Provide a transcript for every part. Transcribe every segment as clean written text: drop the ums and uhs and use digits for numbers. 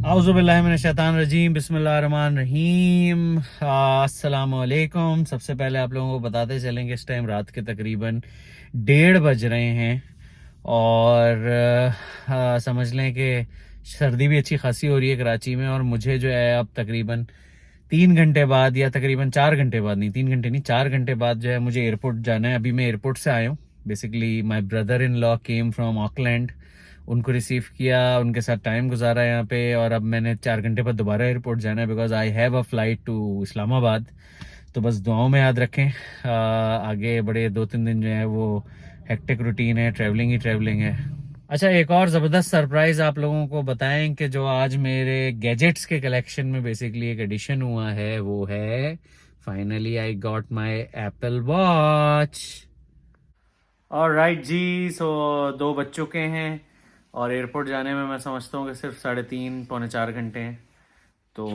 औज़ुबिल्लाहिमिनश्शैतानिर्रजीम बिस्मिल्लाहिर्रहमानिर्रहीम। अस्सलामुअलैकुम। सबसे पहले आप लोगों को बताते चलेंगे इस टाइम रात के तकरीबन 1:30 बज रहे हैं और समझ लें कि सर्दी भी अच्छी खासी हो रही है कराची में। और मुझे जो है अब तकरीबन 3 घंटे बाद या तकरीबन 4 घंटे बाद, नहीं 3 घंटे नहीं 4 घंटे बाद जो है मुझे एयरपोर्ट जाना है। अभी मैं एयरपोर्ट से आया हूँ। Basically my brother in law came from Auckland, उनको रिसीव किया, उनके साथ टाइम गुजारा यहाँ पे। और अब मैंने 4 घंटे बाद दोबारा एयरपोर्ट जाना है because I have a flight to Islamabad. तो बस दुआओं में याद रखें। आगे बड़े 2-3 दिन जो है वो हेक्टिक रूटीन है, ट्रैवलिंग ही ट्रैवलिंग है। अच्छा, एक और ज़बरदस्त सरप्राइज आप लोगों को बताएं कि जो आज मेरे गैजेट्स के कलेक्शन में बेसिकली एक एडिशन हुआ है वो है finally I got my Apple watch. और राइट जी, सो 2 बज चुके हैं और एयरपोर्ट जाने में मैं समझता हूँ कि सिर्फ 3.5-4 घंटे हैं। तो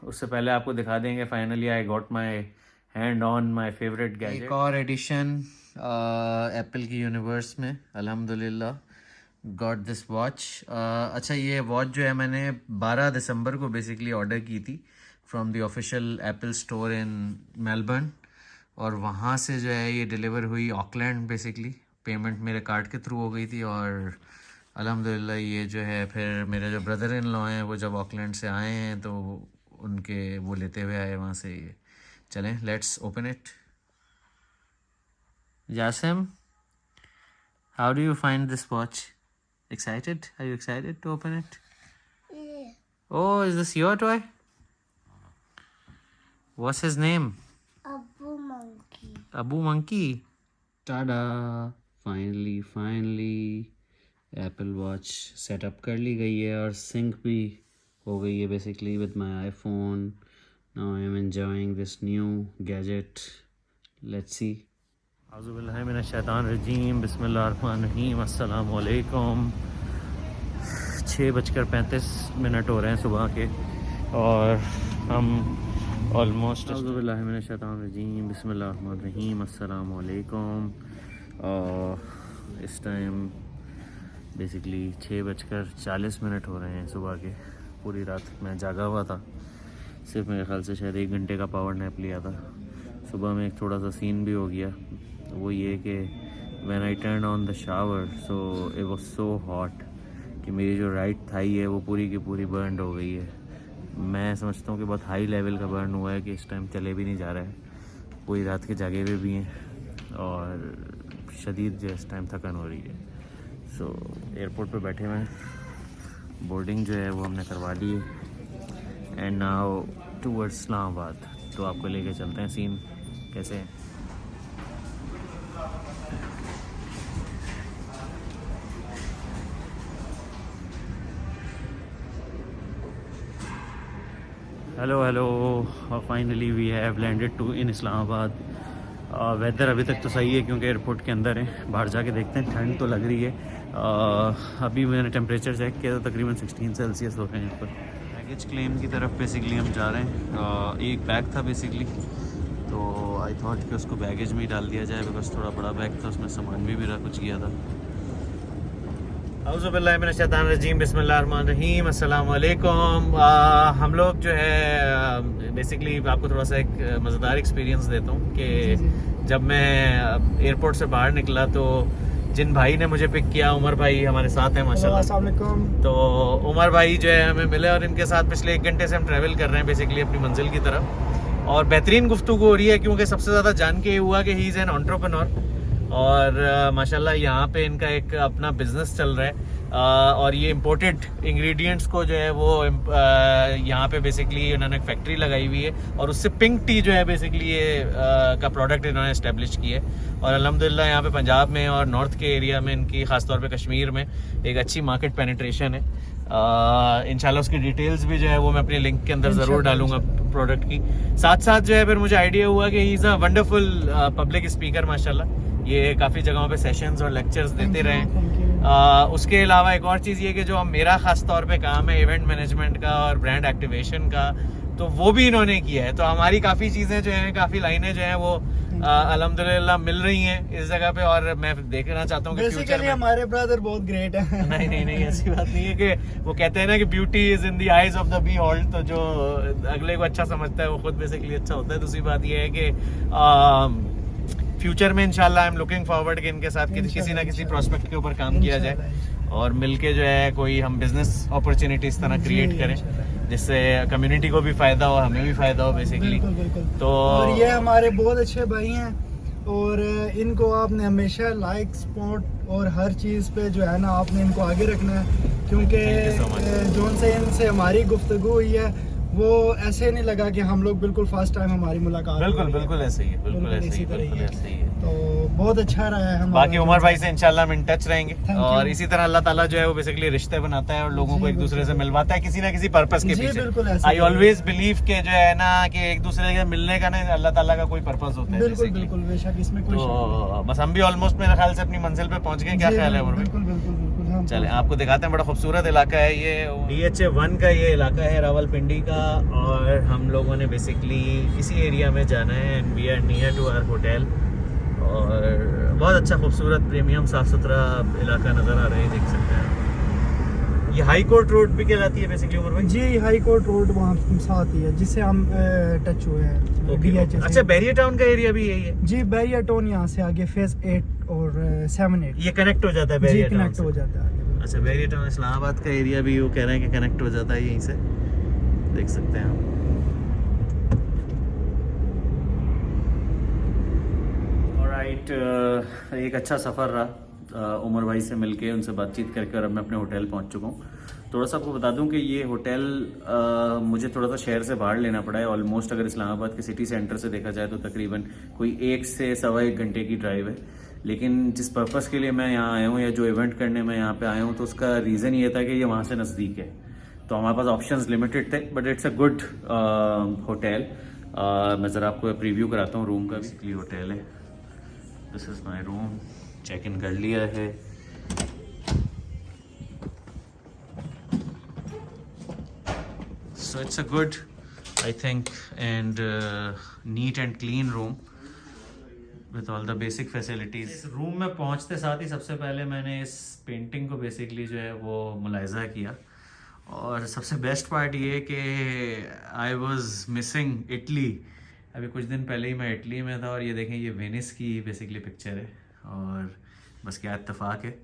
उससे पहले आपको दिखा देंगे finally I got my hand on my favourite gadget. एक और एडिशन एप्पल की यूनिवर्स में, अल्हम्दुलिल्लाह गॉट दिस वॉच। अच्छा, ये वॉच जो है मैंने 12 दिसंबर को बेसिकली ऑर्डर की थी from the official Apple store in Melbourne. और वहाँ से जो है ये डिलीवर हुई ऑकलैंड। बेसिकली पेमेंट मेरे कार्ड के थ्रू हो गई थी और अल्हम्दुलिल्लाह ये जो है फिर मेरे जो ब्रदर इन लॉ हैं वो जब ऑकलैंड से आए हैं तो उनके वो लेते हुए आए वहाँ से। ये चलें, let's open it. Yasim, how do you find this watch? Excited? Are you excited to open it? Yeah. Oh, is this your toy? What's his name? Abu Monkey. Abu Monkey. Tada! Finally, Apple Watch setup कर ली गई है और sink भी हो गई है basically with my iPhone. Now I am enjoying this new gadget. Let's see. औज़ुबिल्लाहिमिनश्शैतानिर्रजीम बिस्मिल्लाहिर्रहमानिर्रहीम। अस्सलामु अलैकुम। 6:35 हो रहे हैं सुबह के और हम ऑलमोस्ट औज़ुबिल्लाहिमिनश्शैतानिर्रजीम बिस्मिल्लाहिर्रहमानिर्रहीम अस्सलामु अलैकुम। इस टाइम बेसिकली 6:40 हो रहे हैं सुबह के। पूरी रात मैं जागा हुआ था, सिर्फ मेरे ख्याल से शायद 1 घंटे का पावर नैप लिया था। सुबह में एक थोड़ा सा सीन भी हो गया, वो ये कि when I turn on the shower so it was so hot कि मेरी जो राइट थाई है वो पूरी की पूरी बर्न हो गई है। मैं समझता हूँ कि बहुत हाई लेवल का बर्न हुआ है कि इस टाइम चले भी नहीं जा रहा है। पूरी रात के जागे हुए भी हैं और शदीद जो इस टाइम थकान हो रही है। सो एयरपोर्ट पे बैठे हुए हैं, बोर्डिंग जो है वो हमने करवा ली है एंड नाउ टूवर्ड्स इस्लामाबाद। तो आपको लेके चलते हैं सीन कैसे हैं। Hello finally we have landed to in Islamabad. Weather अभी तक तो सही है क्योंकि एयरपोर्ट के अंदर है। बाहर जाके देखते हैं, ठंड तो लग रही है। अभी मैंने टेम्परेचर चेक किया तो तकरीबन 16 सेल्सियस हो रहे हैं यहाँ पर। बैगेज क्लेम की तरफ बेसिकली हम जा रहे हैं। एक बैग था बेसिकली, तो आई थॉट कि उसको बैगेज में ही डाल दिया जाए बिकॉज थोड़ा बड़ा बैग था, उसमें सामान भी मेरा कुछ गया था। औज़ुबिल्लाहिमिनश्शैतानिर्रजीम बिस्मिल्लाहिर्रहमानिर्रहीम अस्सलामु अलैकुम। हम लोग जो है बेसिकली आपको थोड़ा सा एक मज़ेदार एक्सपीरियंस देता हूँ कि जब मैं एयरपोर्ट से बाहर निकला तो जिन भाई ने मुझे पिक किया, उमर भाई हमारे साथ हैं माशाल्लाह। अस्सलाम वालेकुम। तो उमर भाई जो है हमें मिले और इनके साथ पिछले 1 घंटे से हम ट्रैवल कर रहे हैं बेसिकली अपनी मंजिल की तरफ। और बेहतरीन गुफ्तगू हो रही है क्योंकि सबसे ज़्यादा जान के हुआ कि ही इज़ एन एंटरप्रेन्योर और माशाल्लाह यहाँ पे इनका एक अपना बिजनेस चल रहा है। और ये इम्पोर्टेड इंग्रेडिएंट्स को जो है वो यहाँ पे बेसिकली उन्होंने एक फैक्ट्री लगाई हुई है और उससे पिंक टी जो है बेसिकली ये का प्रोडक्ट इन्होंने इस्टेब्लिश किया है। और अल्हम्दुलिल्लाह यहाँ पे पंजाब में और नॉर्थ के एरिया में इनकी ख़ासतौर पे कश्मीर में एक अच्छी मार्केट पेनिट्रेशन है। इंशाल्लाह उसकी डिटेल्स भी जो है वो मैं अपने लिंक के अंदर ज़रूर डालूंगा प्रोडक्ट की। साथ साथ जो है फिर मुझे आइडिया हुआ कि he is a wonderful public speaker माशाल्लाह। ये काफ़ी जगहों पे सेशंस और लेक्चर्स देते रहे। उसके अलावा एक और चीज़ ये कि जो मेरा ख़ास तौर पे काम है इवेंट मैनेजमेंट का और ब्रांड एक्टिवेशन का, तो वो भी इन्होंने किया है। तो हमारी काफ़ी चीज़ें जो हैं, काफ़ी लाइनें जो हैं वो अल्हम्दुलिल्लाह मिल रही हैं इस जगह पे। और मैं देखना चाहता हूँ कि फ्यूचर में हमारे ब्रदर बहुत ग्रेट है। नहीं ऐसी बात नहीं है कि वो कहते हैं ना कि beauty is in the eyes of the behold. तो जो अगले को अच्छा समझता है वो खुद बेसिकली अच्छा होता है। दूसरी बात ये है कि फ्यूचर में इंशाल्लाह आई एम लुकिंग फॉरवर्ड कि इनके साथ किसी ना किसी प्रोस्पेक्ट के ऊपर काम किया जाए और मिलके जो है कोई हम बिजनेस अपॉर्चुनिटी इस तरह क्रिएट करें जिससे कम्युनिटी को भी फायदा हो, हमें भी फायदा हो बेसिकली। बिल्कुल। तो और ये हमारे बहुत अच्छे भाई हैं और इनको आपने हमेशा लाइक सपोर्ट और हर चीज़ पे जो है ना आपने इनको आगे रखना है, क्योंकि जोन से इनसे हमारी गुफ्तगू हुई है वो ऐसे नहीं लगा कि हम लोग बिल्कुल फर्स्ट टाइम हमारी मुलाकात। बिल्कुल ऐसे ही है, बिल्कुल ऐसे ही है। तो बहुत अच्छा रहा है हमारा। बाकी उमर भाई से इंशाल्लाह हम इन टच रहेंगे Thank और you. इसी तरह अल्लाह ताला जो है वो बेसिकली रिश्ते बनाता है और लोगों को एक दूसरे से मिलवाता है किसी ना किसी पर्पस के जी, बिल्कुल पीछे। ऐसे आई ही है। ऑलवेज बिलीव के जो है ना कि एक दूसरे के मिलने का ना अल्लाह ताला का कोई पर्पस होता है basically। बिल्कुल बेशक इसमें कोई शक तो बस हम भी ऑलमोस्ट मेरे ख्याल से अपनी मंजिल पे पहुंच गए। क्या नहीं। ख्याल है उमर भाई? बिल्कुल हम चले आपको दिखाते हैं, बड़ा खूबसूरत इलाका है ये। DHA 1 का ये इलाका है रावलपिंडी का और हम लोगों ने बेसिकली इसी एरिया में जाना है and we are near to our hotel. और बहुत अच्छा खूबसूरत प्रीमियम साफ सुथरा इलाका नज़र आ रहा है, देख सकते हैं। ये हाई कोर्ट रोड भी कहलाती है बेसिकली उमर भाई? जी, हाई कोर्ट रोड वहाँ साथ ही है जिससे हम टच हुए हैं। DHA से। अच्छा, बैरियर टाउन का एरिया भी यही है? जी, बैरियर टाउन यहाँ से आगे फेज 8 और 7-8 ये कनेक्ट हो जाता है जी बैरियर टाउन कनेक्ट से? हो जाता है। अच्छा, बैरियर टाउन इस्लामाबाद का एरिया भी वो कह रहे हैं कि कनेक्ट हो जाता है यहीं से, देख सकते हैं आप। ऑलराइट, एक अच्छा सफ़र रहा उमर भाई से मिलके, उनसे बातचीत करके और अब मैं अपने होटल पहुंच चुका हूँ। थोड़ा सा आपको बता दूं कि ये होटल मुझे थोड़ा सा शहर से बाहर लेना पड़ा है। ऑलमोस्ट अगर इस्लामाबाद के सिटी सेंटर से देखा जाए तो तकरीबन कोई 1 से सवा 1 घंटे की ड्राइव है। लेकिन जिस पर्पस के लिए मैं यहाँ आया हूँ या जो इवेंट करने मैं यहाँ पे आया हूँ तो उसका रीज़न ये था कि ये वहाँ से नज़दीक है। तो हमारे पास ऑप्शंस लिमिटेड थे but it's a good hotel. मैं ज़रा आपको प्रीव्यू कराता हूँ रूम का। बेसिकली होटल है, this is my room, check in कर लिया है। So it's a good, I think, and neat and clean room with all the basic facilities. इस रूम में पहुंचते साथ ही सबसे पहले मैंने इस पेंटिंग को बेसिकली जो है वो मुलाहिज़ा किया और सबसे बेस्ट पार्ट ये कि आई वाज मिसिंग इटली। अभी कुछ दिन पहले ही मैं इटली में था और ये देखें, ये वेनिस की बेसिकली पिक्चर है और बस क्या इत्तेफाक है,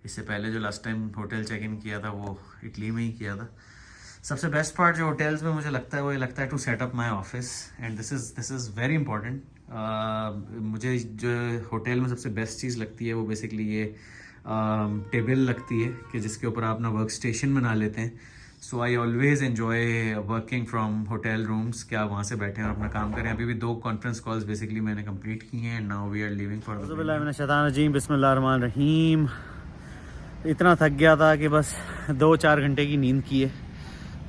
इससे पहले जो last time hotel check in किया था वो इटली में ही किया था। सबसे बेस्ट पार्ट जो होटल्स में मुझे लगता है वो ये लगता है to set up my office and this is very important. मुझे जो होटल में सबसे बेस्ट चीज़ लगती है वो बेसिकली ये टेबल लगती है कि जिसके ऊपर आप अपना वर्क स्टेशन बना लेते हैं। So I always enjoy working from hotel rooms, कि आप वहाँ से बैठें और अपना काम करें। अभी भी 2 कॉन्फ्रेंस कॉल्स बेसिकली मैंने कंप्लीट की हैं and now we are leaving for शैतान बिस्मिल्लाहिर्रहमानिर्रहीम। इतना थक गया था कि बस 2-4 घंटे की नींद की है,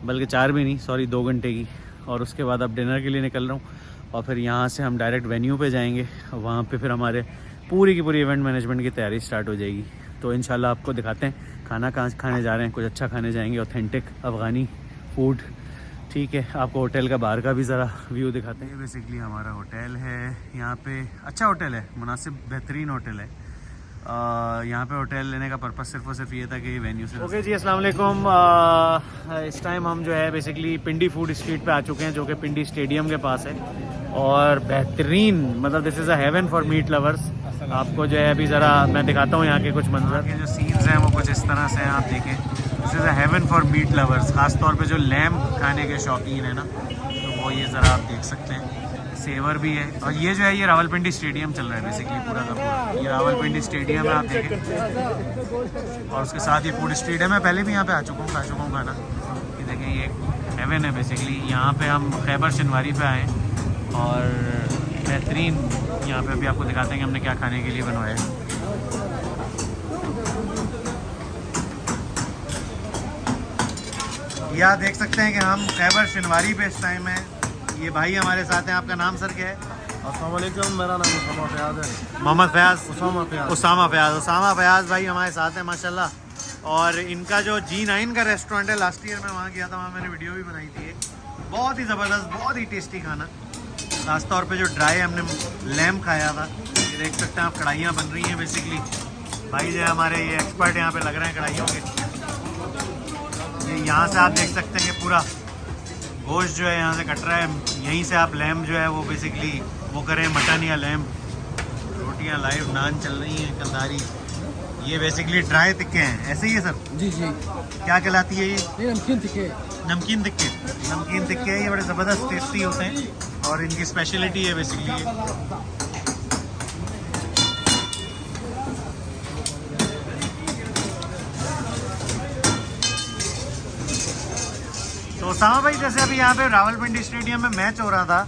बल्कि 4 भी नहीं, सॉरी 2 घंटे की। और उसके बाद अब डिनर के लिए निकल रहा हूँ और फिर यहाँ से हम डायरेक्ट वेन्यू पे जाएंगे। वहाँ पे फिर हमारे पूरी की पूरी इवेंट मैनेजमेंट की तैयारी स्टार्ट हो जाएगी। तो इंशाल्लाह आपको दिखाते हैं खाना कहाँ खाने जा रहे हैं। कुछ अच्छा खाने जाएंगे, ऑथेंटिक अफ़गानी फूड, ठीक है। आपको होटल का बाहर का भी ज़रा व्यू दिखाते हैं। बेसिकली हमारा होटल है, यहाँ पे अच्छा होटल है, मुनासिब बेहतरीन होटल है। यहाँ पे होटल लेने का पर्पस सिर्फ और सिर्फ ये था कि वेन्यू से। ओके जी, अस्सलाम वालेकुम। इस टाइम हम जो है बेसिकली पिंडी फूड स्ट्रीट पे आ चुके हैं जो कि पिंडी स्टेडियम के पास है और बेहतरीन, मतलब this is a heaven for meat lovers. आपको जो है अभी ज़रा मैं दिखाता हूँ यहाँ के कुछ मंजर के जो सीन्स हैं वो कुछ इस तरह से हैं, आप देखें। This is a heaven for meat lovers, ख़ास तौर पे जो लैम्ब खाने के शौकीन है ना, तो वो ये ज़रा आप देख सकते हैं। सेवर भी है और ये जो है ये रावलपिंडी स्टेडियम चल रहा है बेसिकली पूरा का पूरा। ये रावलपिंडी स्टेडियम है, आप देखें, और उसके साथ ये फूड स्ट्रीट है। मैं पहले भी यहाँ पे आ चुका हूँ, खा चुका हूँ खाना। ये देखें, ये हेवन है बेसिकली। यहाँ पे हम खैबर शनवारी पे आए और बेहतरीन यहाँ पे अभी आपको दिखाते हैं कि हमने क्या खाने के लिए बनवाया है। ये आप देख सकते हैं कि हम खैबर शनवारी पे इस टाइम है। ये भाई हमारे साथ हैं। आपका नाम सर क्या है? अस्सलाम वालेकुम, मेरा नाम उसामा फयाज है। मोहम्मद फयाज, उसामा फयाज। उसामा फयाज भाई हमारे साथ हैं माशाल्लाह। और इनका जो G9 का रेस्टोरेंट है, लास्ट ईयर मैं वहाँ गया था, वहाँ मैंने वीडियो भी बनाई थी। बहुत ही ज़बरदस्त, बहुत ही टेस्टी खाना। खास तौर पे जो ड्राई हमने लैम्प खाया था, ये देख सकते हैं आप, कढ़ाइयाँ बन रही हैं बेसिकली। भाई जो है हमारे ये एक्सपर्ट यहाँ पे लग रहे हैं कढ़ाइयों के। ये यहाँ से आप देख सकते हैं कि पूरा गोश्त जो है यहाँ से कट रहा है। यहीं से आप लैम्प जो है वो बेसिकली वो करें, मटन या लैम्प। रोटियाँ लाइव, नान चल रही हैं, कंदारी। ये बेसिकली ड्राई टिक्के हैं, ऐसे ही है सर? जी जी। क्या कहलाती है ये? नमकीन टिक्के। नमकीन टिक्के, नमकीन टिक्के ये बड़े ज़बरदस्त टेस्टी होते हैं और इनकी स्पेशलिटी है बेसिकली। तो उसामा भाई, जैसे अभी यहाँ पे रावलपिंडी स्टेडियम में मैच हो रहा था,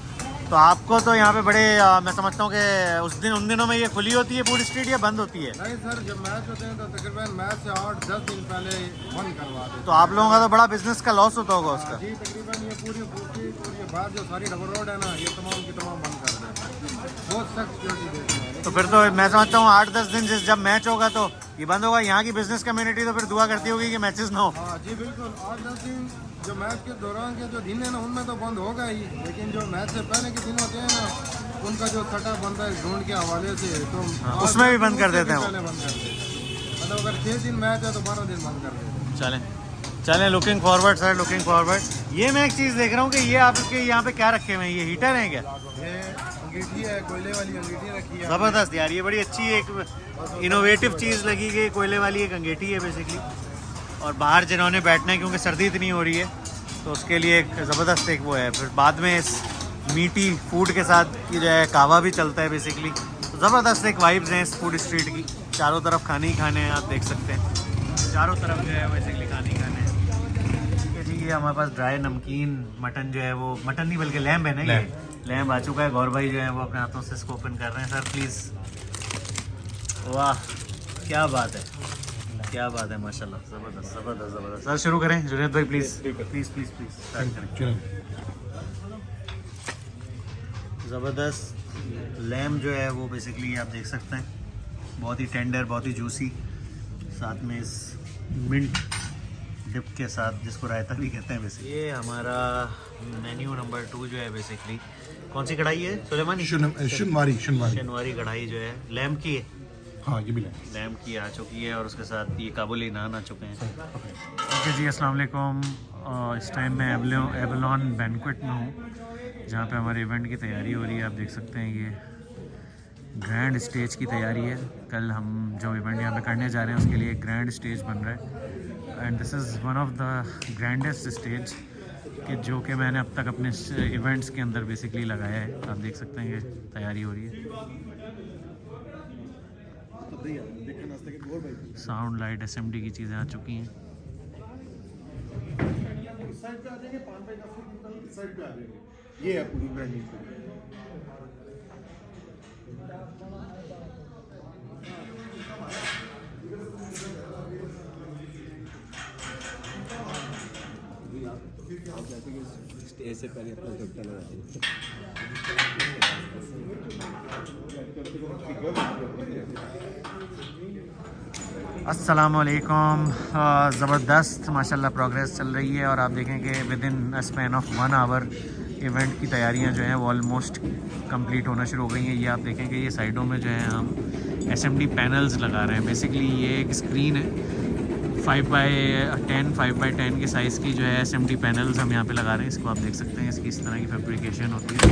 तो आपको तो यहाँ पे बड़े मैं समझता हूँ कि उन दिनों में ये खुली होती है पूरी स्टेट या बंद होती है? नहीं सर, जब मैच होते हैं तो तकरीबन मैच से 8-10 दिन पहले बंद करवा देते हैं। तो आप लोगों का तो बड़ा बिजनेस का लॉस होता होगा उसका? जी, तकरीबन ये पूरी बात जो सारी रबर रोड है ना, ये तमाम की तमाम बंद कर देते हैं। बहुत सख्त सिक्योरिटी देते हैं। तो फिर तो मैं समझता हूँ 8-10 दिन जब मैच होगा तो ये बंद होगा। यहाँ की बिजनेस कम्युनिटी तो फिर दुआ करती होगी कि मैचेस ना हो। हाँ जी बिल्कुल, 8-10 दिन जो मैच के दौरान के जो दिन है ना, उनमें तो बंद होगा ही, लेकिन जो मैच से पहले के दिन होते हैं ना, उनका जो सेटअप बनता है ग्राउंड के हवाले से, तो उसमें भी बंद कर देते हैं। पहले बंद कर देते हैं। मतलब अगर 6 दिन मैच है तो 12 दिन बंद कर देते हैं। चलें, looking forward sir, looking forward. ये मैं एक चीज़ देख रहा हूँ कि ये आपके यहाँ पे क्या रखे हुए हैं, ये हीटर हैं क्या? ये अंगीठी है, कोयले वाली अंगीठी रखी है। ज़बरदस्त यार, ये बड़ी अच्छी एक इनोवेटिव चीज़ लगी कि कोयले वाली एक अंगीठी है बेसिकली। और बाहर जिन्होंने बैठना है क्योंकि सर्दी इतनी हो रही है, तो उसके लिए एक ज़बरदस्त एक वो है। फिर बाद में इस मीठी फूड के साथ ये जो है कावा भी चलता है बेसिकली। तो ज़बरदस्त एक वाइब्स हैं इस फूड स्ट्रीट की। चारों तरफ खाने ही खाने हैं, आप देख सकते हैं चारों तरफ जो है बेसिकली खाने ही खाने हैं। ठीक है जी, ये हमारे पास ड्राई नमकीन मटन जो है वो, मटन नहीं बल्कि लैम्प है ना, ये लैम्प आ चुका है। गौर भाई जो है वो अपने हाथों से इसको ओपन कर रहे हैं। सर प्लीज़, वाह क्या बात है, क्या बात है, माशाल्लाह, ज़बरदस्त ज़बरदस्त ज़बरदस्त। सर शुरू करें, जुनैद भाई please please please please start करें। ज़बरदस्त लैम्प जो है वो बेसिकली आप देख सकते हैं, बहुत ही टेंडर, बहुत ही जूसी, साथ में इस मिंट डिप के साथ, जिसको रायता भी कहते हैं वैसे। ये हमारा मेन्यू नंबर 2 जो है बेसिकली, कौन सी कढ़ाई है सुलेमानी? शनवारी कढ़ाई जो है लैम्प की है। हाँ, ये भी लैम्प की आ चुकी है और उसके साथ ये काबुली नान आ चुके हैं। ओके जी, अस्सलाम वालेकुम। इस टाइम मैं एवलॉन बैंक्वेट में हूँ, जहाँ पे हमारे इवेंट की तैयारी हो रही है। आप देख सकते हैं ये ग्रैंड स्टेज की तैयारी है। कल हम जो इवेंट यहाँ पे करने जा रहे हैं उसके लिए एक ग्रैंड स्टेज बन रहा है, and this is one of the grandest stage कि जो कि मैंने अब तक अपने इवेंट्स के अंदर बेसिकली लगाया है। आप देख सकते हैं ये तैयारी हो रही है। साउंड, लाइट, SMD की चीज़ें आ चुकी हैं। ये है पूरी ब्रांडिंग। ऐसे पहले अपना झपटा लगा अस्सलामुअलैकुम। ज़बरदस्त माशाल्लाह प्रोग्रेस चल रही है और आप देखें कि within a span of 1 hour event की तैयारियां जो हैं वो ऑलमोस्ट कंप्लीट होना शुरू हो गई हैं। ये आप देखें कि ये साइडों में जो है हम SMD पैनल्स लगा रहे हैं। बेसिकली ये एक स्क्रीन है 5x10 5x10 के साइज़ की जो है SMD पैनल्स हम यहाँ पे लगा रहे हैं। इसको आप देख सकते हैं, इसकी इस तरह की फैब्रिकेशन होती है।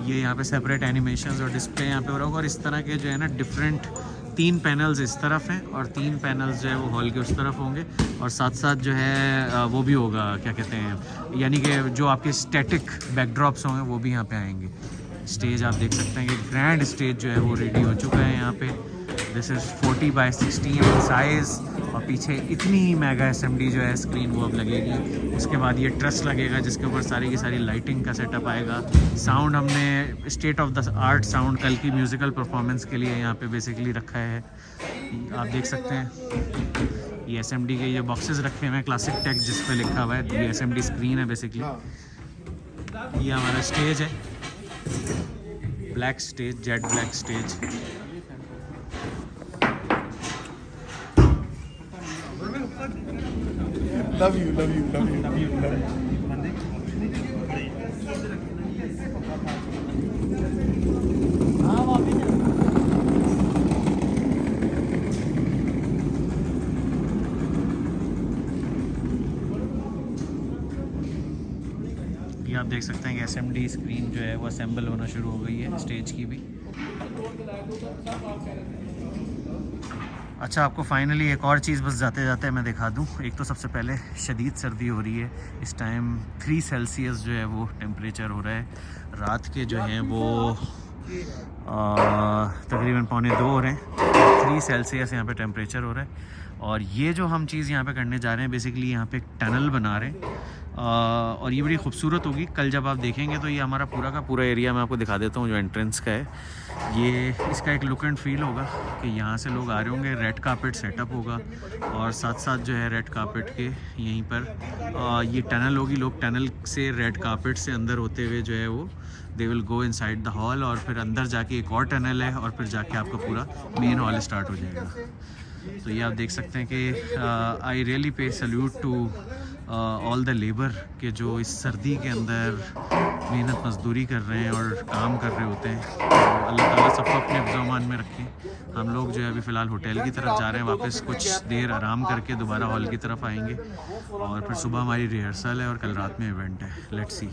ये यहाँ पे सेपरेट एनिमेशंस और डिस्प्ले यहाँ पे हो रहा होगा और इस तरह के जो है ना डिफरेंट 3 पैनल्स इस तरफ हैं और 3 पैनल्स जो है वो हॉल के उस तरफ होंगे और साथ साथ जो है वो भी होगा, क्या कहते हैं, यानी कि जो आपके स्टैटिक बैकड्रॉप्स होंगे वो भी यहाँ पे आएंगे। स्टेज आप देख सकते हैं कि ग्रैंड स्टेज जो है वो रेडी हो चुका है यहाँ पे। दिस इज़ 40x16 साइज़ और पीछे इतनी मेगा SMD जो है स्क्रीन वो अब लगेगी। उसके बाद ये ट्रस लगेगा जिसके ऊपर सारी की सारी लाइटिंग का सेटअप आएगा। साउंड हमने state of the art sound कल की म्यूज़िकल परफॉर्मेंस के लिए यहाँ पे बेसिकली रखा है। आप देख सकते हैं ये SMD के ये बॉक्सेस रखे हुए हैं क्लासिक टेक जिस पे लिखा हुआ है। ये SMD स्क्रीन है बेसिकली। ये हमारा स्टेज है, black stage, jet black stage. Love you love you love you love you love you. ये आप देख सकते हैं कि SMD स्क्रीन जो है वो असेंबल होना शुरू हो गई है स्टेज की भी। अच्छा, आपको फाइनली एक और चीज़ बस जाते जाते मैं दिखा दूं। एक तो सबसे पहले शदीद सर्दी हो रही है इस टाइम, 3 सेल्सियस जो है वो टेम्परेचर हो रहा है। रात के जो हैं वो तकरीबन 1:45 हो रहे हैं। 3 सेल्सियस यहाँ पे टेम्परेचर हो रहा है। और ये जो हम चीज़ यहाँ पे करने जा रहे हैं, बेसिकली यहाँ पे एक टनल बना रहे हैं और ये बड़ी खूबसूरत होगी। कल जब आप देखेंगे तो ये हमारा पूरा का पूरा एरिया मैं आपको दिखा देता हूँ जो एंट्रेंस का है। ये इसका एक लुक एंड फील होगा कि यहाँ से लोग आ रहे होंगे, रेड कार्पेट सेटअप होगा और साथ साथ जो है रेड कार्पेट के यहीं पर ये टनल होगी। लोग टनल से रेड कार्पेट से अंदर होते हुए जो है वो they will go inside the hall और फिर अंदर जाके एक और टनल है और फिर जाके आपका पूरा मेन हॉल स्टार्ट हो जाएगा। तो ये आप देख सकते हैं कि I really pay salute to all the labour के जो इस सर्दी के अंदर मेहनत मजदूरी कर रहे हैं और काम कर रहे होते हैं। तो अल्लाह ताला सबको अपने हिफ्ज़-ओ-अमान में रखें। हम लोग जो है अभी फ़िलहाल होटल की तरफ जा रहे हैं, वापस कुछ देर आराम करके दोबारा हॉल की तरफ आएंगे और फिर सुबह हमारी रिहर्सल है और कल रात में इवेंट है। Let's see.